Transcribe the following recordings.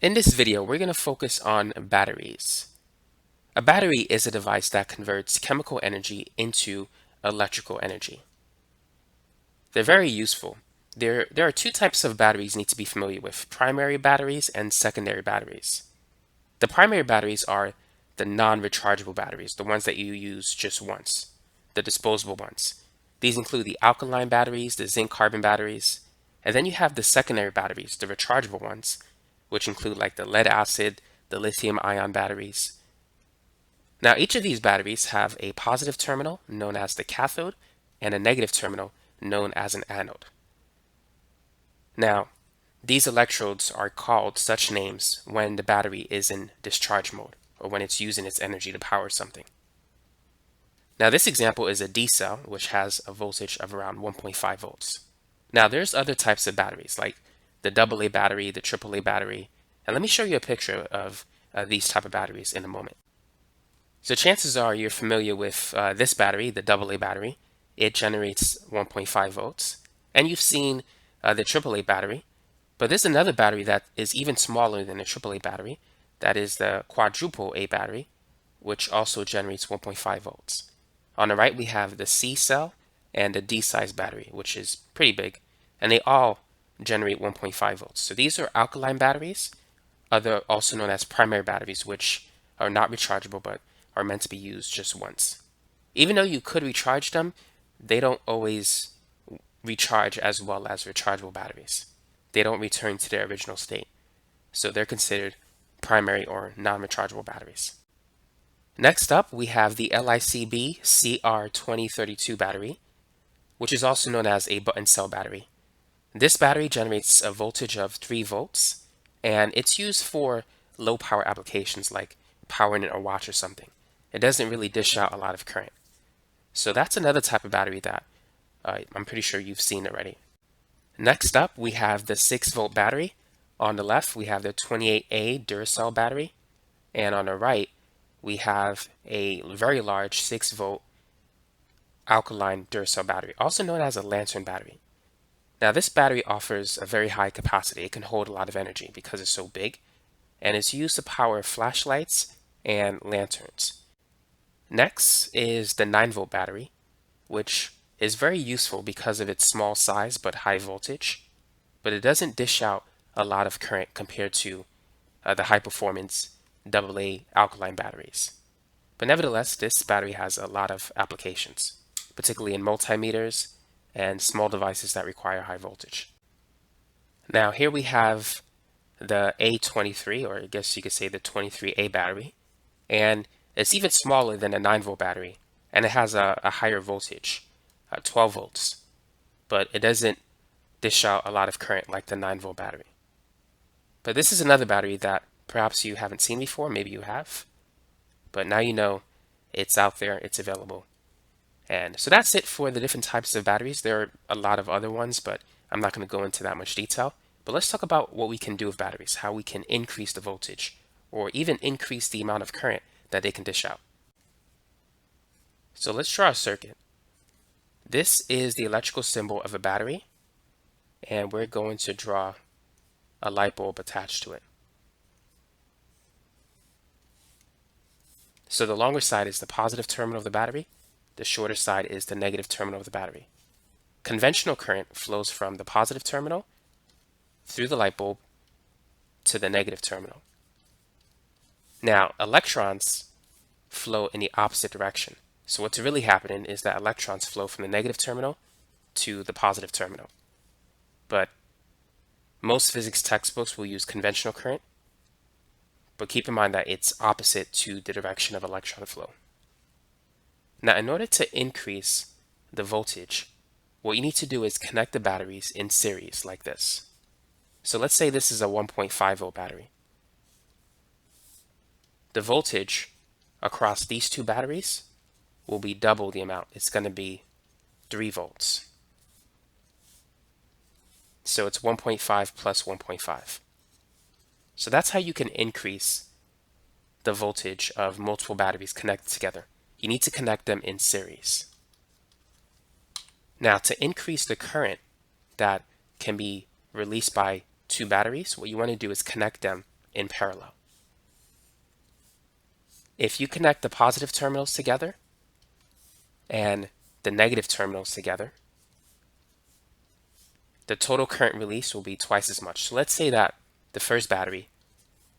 In this video, we're going to focus on batteries. A battery is a device that converts chemical energy into electrical energy. They're very useful. There are two types of batteries you need to be familiar with, primary batteries and secondary batteries. The primary batteries are the non-rechargeable batteries, the ones that you use just once, the disposable ones. These include the alkaline batteries, the zinc carbon batteries, and then you have the secondary batteries, the rechargeable ones, which include like the lead acid, the lithium ion batteries. Now, each of these batteries have a positive terminal known as the cathode and a negative terminal known as an anode. Now, these electrodes are called such names when the battery is in discharge mode or when it's using its energy to power something. Now, this example is a D cell, which has a voltage of around 1.5 volts. Now, there's other types of batteries like the AA battery, the AAA battery, and let me show you a picture of these type of batteries in a moment. So chances are you're familiar with this battery, the AA battery. It generates 1.5 volts. And you've seen the AAA battery. But there's another battery that is even smaller than the AAA battery. That is the quadruple A battery, which also generates 1.5 volts. On the right, we have the C cell and the D size battery, which is pretty big. And they all generate 1.5 volts. So these are alkaline batteries, also known as primary batteries, which are not rechargeable but are meant to be used just once. Even though you could recharge them, they don't always recharge as well as rechargeable batteries. They don't return to their original state. So they're considered primary or non-rechargeable batteries. Next up, we have the LICB CR2032 battery, which is also known as a button cell battery. This battery generates a voltage of 3 volts, and it's used for low power applications like powering a watch or something. It doesn't really dish out a lot of current. So that's another type of battery that I'm pretty sure you've seen already. Next up, we have the 6-volt battery. On the left, we have the 28A Duracell battery, and on the right, we have a very large 6-volt alkaline Duracell battery, also known as a lantern battery. Now, this battery offers a very high capacity. It can hold a lot of energy because it's so big, and it's used to power flashlights and lanterns. Next is the 9-volt battery, which is very useful because of its small size but high voltage, but it doesn't dish out a lot of current compared to the high performance AA alkaline batteries. But nevertheless, this battery has a lot of applications, particularly in multimeters and small devices that require high voltage. Now, here we have the A23, or I guess you could say the 23A battery, and it's even smaller than a 9-volt battery, and it has a higher voltage, 12 volts, but it doesn't dish out a lot of current like the 9-volt battery. But this is another battery that perhaps you haven't seen before, maybe you have, but now you know it's out there, it's available. And so that's it for the different types of batteries. There are a lot of other ones, but I'm not going to go into that much detail. But let's talk about what we can do with batteries, how we can increase the voltage or even increase the amount of current that they can dish out. So let's draw a circuit. This is the electrical symbol of a battery, and we're going to draw a light bulb attached to it. So the longer side is the positive terminal of the battery. The shorter side is the negative terminal of the battery. Conventional current flows from the positive terminal through the light bulb to the negative terminal. Now, electrons flow in the opposite direction. So what's really happening is that electrons flow from the negative terminal to the positive terminal. But most physics textbooks will use conventional current, but keep in mind that it's opposite to the direction of electron flow. Now, in order to increase the voltage, what you need to do is connect the batteries in series like this. So let's say this is a 1.5 volt battery. The voltage across these two batteries will be double the amount. It's going to be 3 volts. So it's 1.5 plus 1.5. So that's how you can increase the voltage of multiple batteries connected together. You need to connect them in series. Now, to increase the current that can be released by two batteries, what you want to do is connect them in parallel. If you connect the positive terminals together and the negative terminals together, the total current release will be twice as much. So let's say that the first battery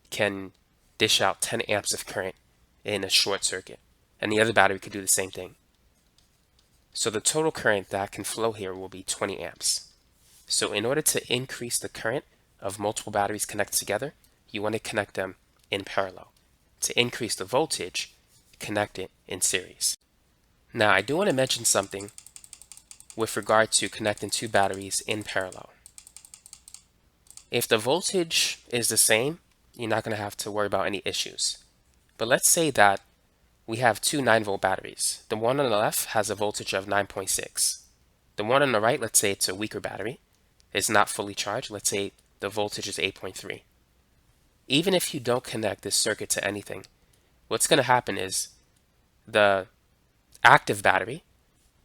can dish out 10 amps of current in a short circuit, and the other battery could do the same thing. So the total current that can flow here will be 20 amps. So in order to increase the current of multiple batteries connected together, you want to connect them in parallel. To increase the voltage, connect it in series. Now I do want to mention something with regard to connecting two batteries in parallel. If the voltage is the same, you're not going to have to worry about any issues. But let's say that we have two 9-volt batteries. The one on the left has a voltage of 9.6. The one on the right, let's say it's a weaker battery, is not fully charged. Let's say the voltage is 8.3. Even if you don't connect this circuit to anything, what's going to happen is the active battery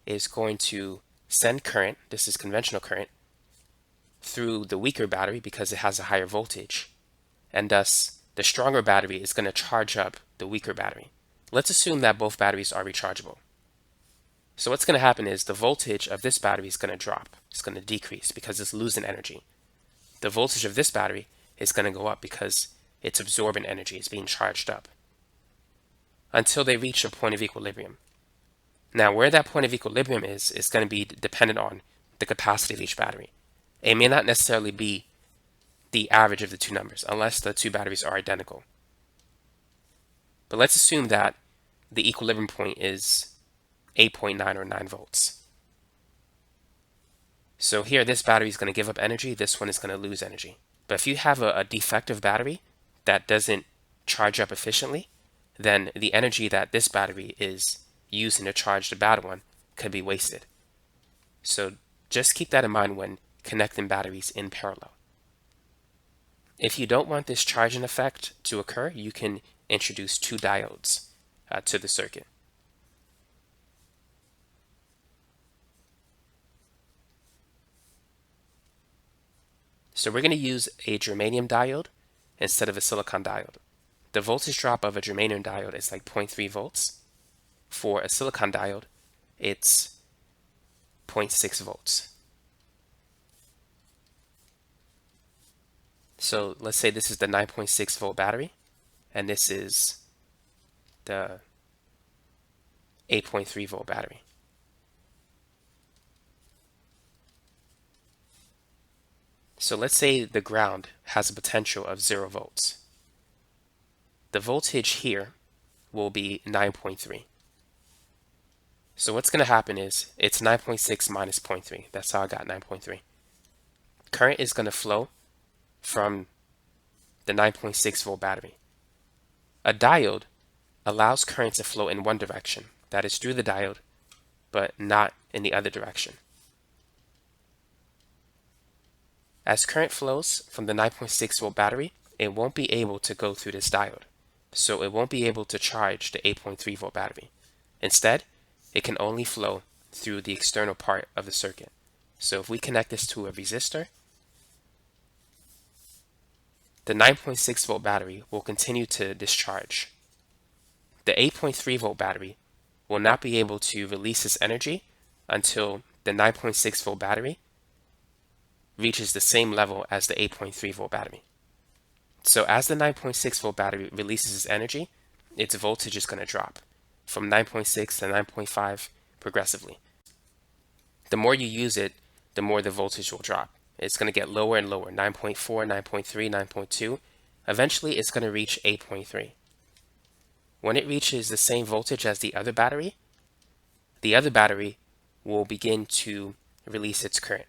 is going to send current, this is conventional current, through the weaker battery because it has a higher voltage, and thus the stronger battery is going to charge up the weaker battery. Let's assume that both batteries are rechargeable. So what's going to happen is the voltage of this battery is going to drop. It's going to decrease because it's losing energy. The voltage of this battery is going to go up because it's absorbing energy, it's being charged up, until they reach a point of equilibrium. Now, where that point of equilibrium is going to be dependent on the capacity of each battery. It may not necessarily be the average of the two numbers unless the two batteries are identical. But let's assume that the equilibrium point is 8.9 or 9 volts. So here this battery is going to give up energy, this one is going to lose energy. But if you have a defective battery that doesn't charge up efficiently, then the energy that this battery is using to charge the bad one could be wasted. So just keep that in mind when connecting batteries in parallel. If you don't want this charging effect to occur, you can introduce two diodes to the circuit. So we're going to use a germanium diode instead of a silicon diode. The voltage drop of a germanium diode is like 0.3 volts. For a silicon diode, it's 0.6 volts. So let's say this is the 9.6 volt battery, and this is the 8.3 volt battery. So let's say the ground has a potential of 0 volts. The voltage here will be 9.3. So what's going to happen is it's 9.6 minus 0.3. That's how I got 9.3. Current is going to flow from the 9.6 volt battery. A diode allows current to flow in one direction, that is through the diode, but not in the other direction. As current flows from the 9.6 volt battery, it won't be able to go through this diode, so it won't be able to charge the 8.3 volt battery. Instead, it can only flow through the external part of the circuit. So if we connect this to a resistor, the 9.6 volt battery will continue to discharge. The 8.3 volt battery will not be able to release its energy until the 9.6 volt battery reaches the same level as the 8.3 volt battery. So as the 9.6 volt battery releases its energy, its voltage is going to drop from 9.6 to 9.5 progressively. The more you use it, the more the voltage will drop. It's going to get lower and lower, 9.4, 9.3, 9.2. Eventually, it's going to reach 8.3. When it reaches the same voltage as the other battery will begin to release its current.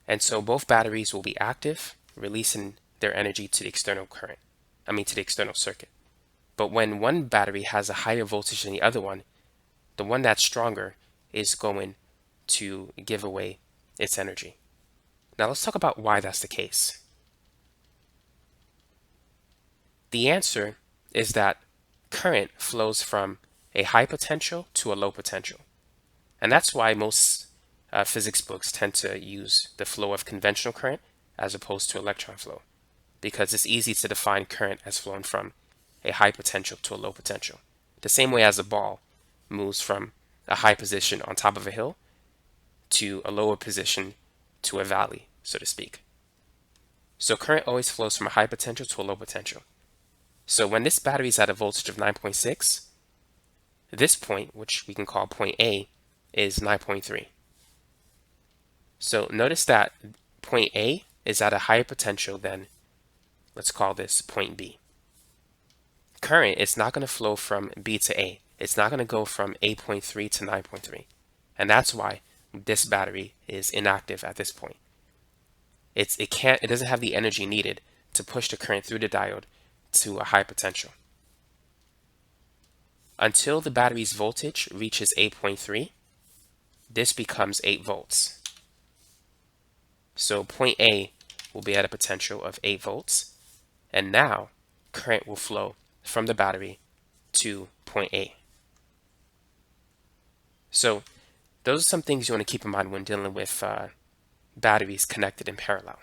And so both batteries will be active, releasing their energy to the external to the external circuit. But when one battery has a higher voltage than the one that's stronger is going to give away its energy. Now let's talk about why that's the case. The answer is that current flows from a high potential to a low potential. And that's why most physics books tend to use the flow of conventional current as opposed to electron flow. because it's easy to define current as flowing from a high potential to a low potential. The same way as a ball moves from a high position on top of a hill to a lower position to a valley, so to speak. So current always flows from a high potential to a low potential. So when this battery is at a voltage of 9.6, this point, which we can call point A, is 9.3. So notice that point A is at a higher potential than, let's call this point B. Current is not going to flow from B to A. It's not going to go from 8.3 to 9.3. And that's why this battery is inactive at this point. It doesn't have the energy needed to push the current through the diode to a high potential. Until the battery's voltage reaches 8.3, this becomes 8 volts. So point A will be at a potential of 8 volts, and now current will flow from the battery to point A. So those are some things you want to keep in mind when dealing with batteries connected in parallel.